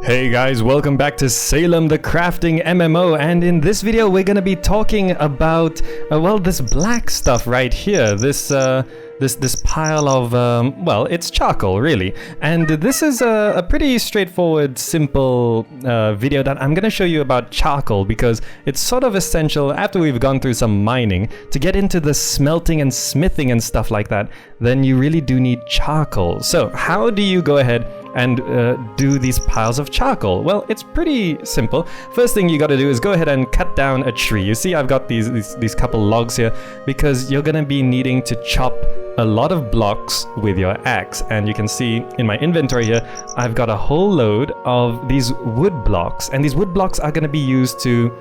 Hey guys, welcome back to Salem the Crafting MMO, and in this video we're gonna be talking about, well, this black stuff right here, this pile of, well, it's charcoal really, and this is a pretty straightforward, simple video that I'm gonna show you about charcoal because it's sort of essential after we've gone through some mining to get into the smelting and smithing and stuff like that. Then you really do need charcoal. So how do you go ahead and do these piles of charcoal? Well, it's pretty simple. First thing you got to do is go ahead and cut down a tree. You see I've got these couple logs here because you're gonna be needing to chop a lot of blocks with your axe, and you can see in my inventory here I've got a whole load of these wood blocks, and these wood blocks are gonna be used to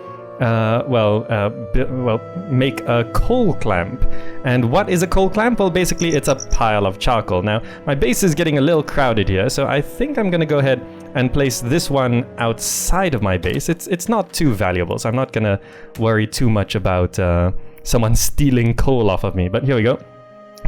make a coal clamp. And what is a coal clamp? Well, basically it's a pile of charcoal. Now, my base is getting a little crowded here, so I think I'm gonna go ahead and place this one outside of my base. It's not too valuable, so I'm not gonna worry too much about someone stealing coal off of me. But here we go.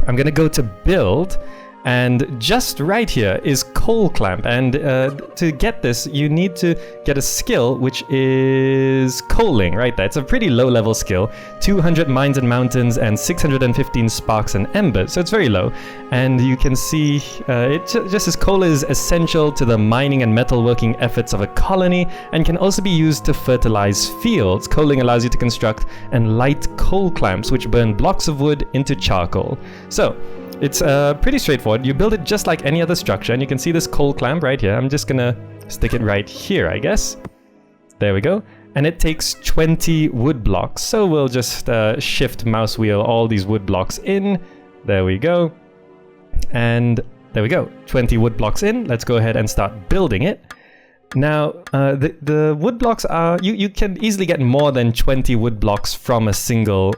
I'm gonna go to build, and just right here is coal clamp, and to get this you need to get a skill which is coaling right there. It's a pretty low level skill, 200 mines and mountains and 615 sparks and embers, so it's very low. And you can see it just says coal is essential to the mining and metalworking efforts of a colony and can also be used to fertilize fields. Coaling allows you to construct and light coal clamps which burn blocks of wood into charcoal. So it's pretty straightforward. You build it just like any other structure, and you can see this coal clamp right here. I'm just gonna stick it right here, I guess. There we go. And it takes 20 wood blocks. So we'll just shift mouse wheel all these wood blocks in. There we go. And there we go. 20 wood blocks in. Let's go ahead and start building it. Now, the wood blocks are... You can easily get more than 20 wood blocks from a single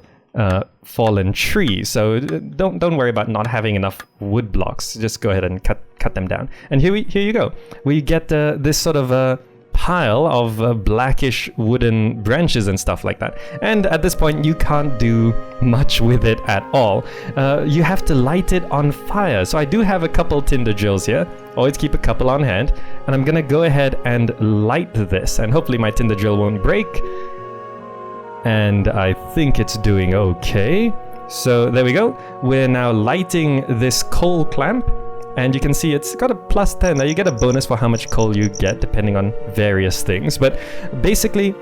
fallen tree, so don't worry about not having enough wood blocks. Just go ahead and cut them down, and here you go. We get this sort of a pile of blackish wooden branches and stuff like that. And at this point you can't do much with it at all. You have to light it on fire. So I do have a couple tinder drills here. Always keep a couple on hand, and I'm gonna go ahead and light this, and hopefully my tinder drill won't break. And I think it's doing okay. So there we go. We're now lighting this coal clamp, and you can see it's got a +10. Now you get a bonus for how much coal you get depending on various things, but basically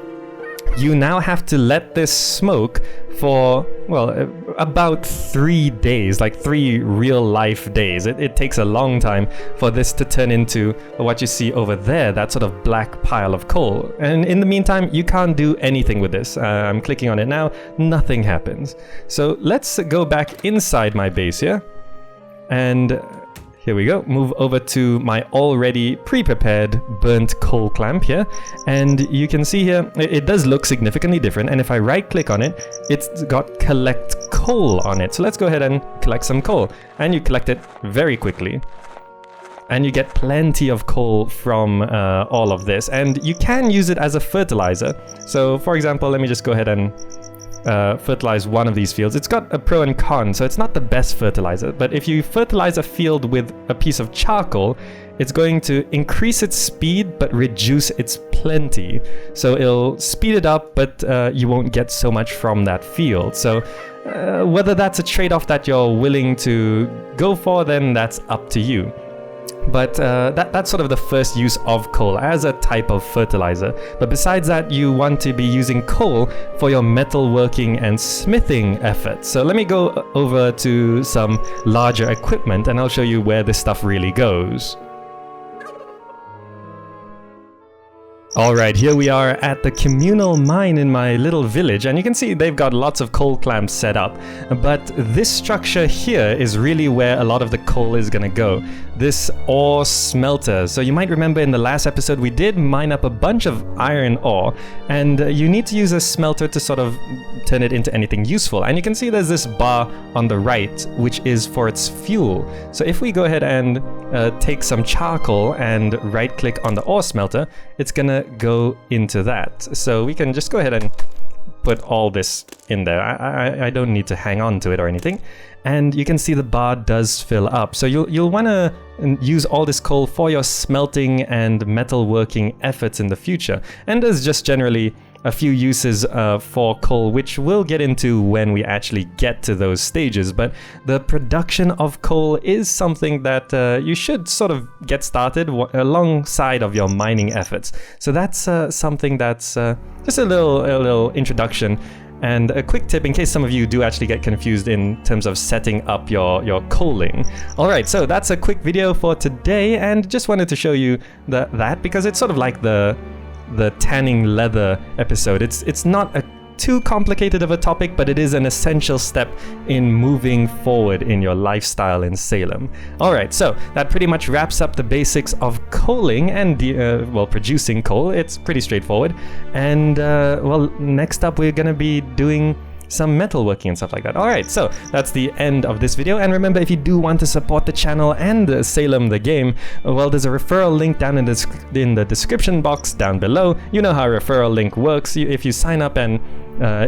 you now have to let this smoke for, well, about 3 days, like 3 real life days. It takes a long time for this to turn into what you see over there, that sort of black pile of coal. And in the meantime, you can't do anything with this. I'm clicking on it now, nothing happens. So let's go back inside my base here. And here we go. Move over to my already pre-prepared burnt coal clamp here. And you can see here, it does look significantly different. And if I right click on it, it's got collect coal on it. So let's go ahead and collect some coal. And you collect it very quickly. And you get plenty of coal from all of this. And you can use it as a fertilizer. So for example, let me just go ahead and fertilize one of these fields. It's got a pro and con, so it's not the best fertilizer, but if you fertilize a field with a piece of charcoal, it's going to increase its speed but reduce its plenty. So it'll speed it up, but you won't get so much from that field. So whether that's a trade-off that you're willing to go for, then that's up to you. But that's sort of the first use of coal as a type of fertilizer. But besides that, you want to be using coal for your metalworking and smithing efforts. So let me go over to some larger equipment, and I'll show you where this stuff really goes. Alright, here we are at the communal mine in my little village, and you can see they've got lots of coal clamps set up. But this structure here is really where a lot of the coal is gonna go. This ore smelter. So you might remember in the last episode we did mine up a bunch of iron ore, and you need to use a smelter to sort of turn it into anything useful. And you can see there's this bar on the right which is for its fuel. So if we go ahead and take some charcoal and right click on the ore smelter, it's gonna go into that. So we can just go ahead and put all this in there. I don't need to hang on to it or anything. And you can see the bar does fill up. So you'll want to use all this coal for your smelting and metalworking efforts in the future. And there's just generally a few uses for coal, which we'll get into when we actually get to those stages. But the production of coal is something that you should sort of get started alongside of your mining efforts. So that's something that's just a little introduction. And a quick tip in case some of you do actually get confused in terms of setting up your coaling. Alright, so that's a quick video for today, and just wanted to show you that because it's sort of like the tanning leather episode. It's not too complicated of a topic, but it is an essential step in moving forward in your lifestyle in Salem. Alright, so that pretty much wraps up the basics of coaling and producing coal. It's pretty straightforward. And well, next up we're gonna be doing some metalworking and stuff like that. Alright, so that's the end of this video, and remember, if you do want to support the channel and Salem the game, well, there's a referral link down in the description box down below. You know how a referral link works. If you sign up and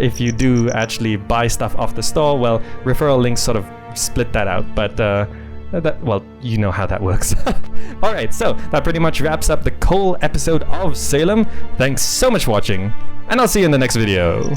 if you do actually buy stuff off the store, well, referral links sort of split that out, but well, you know how that works. Alright, so that pretty much wraps up the coal episode of Salem. Thanks so much for watching, and I'll see you in the next video.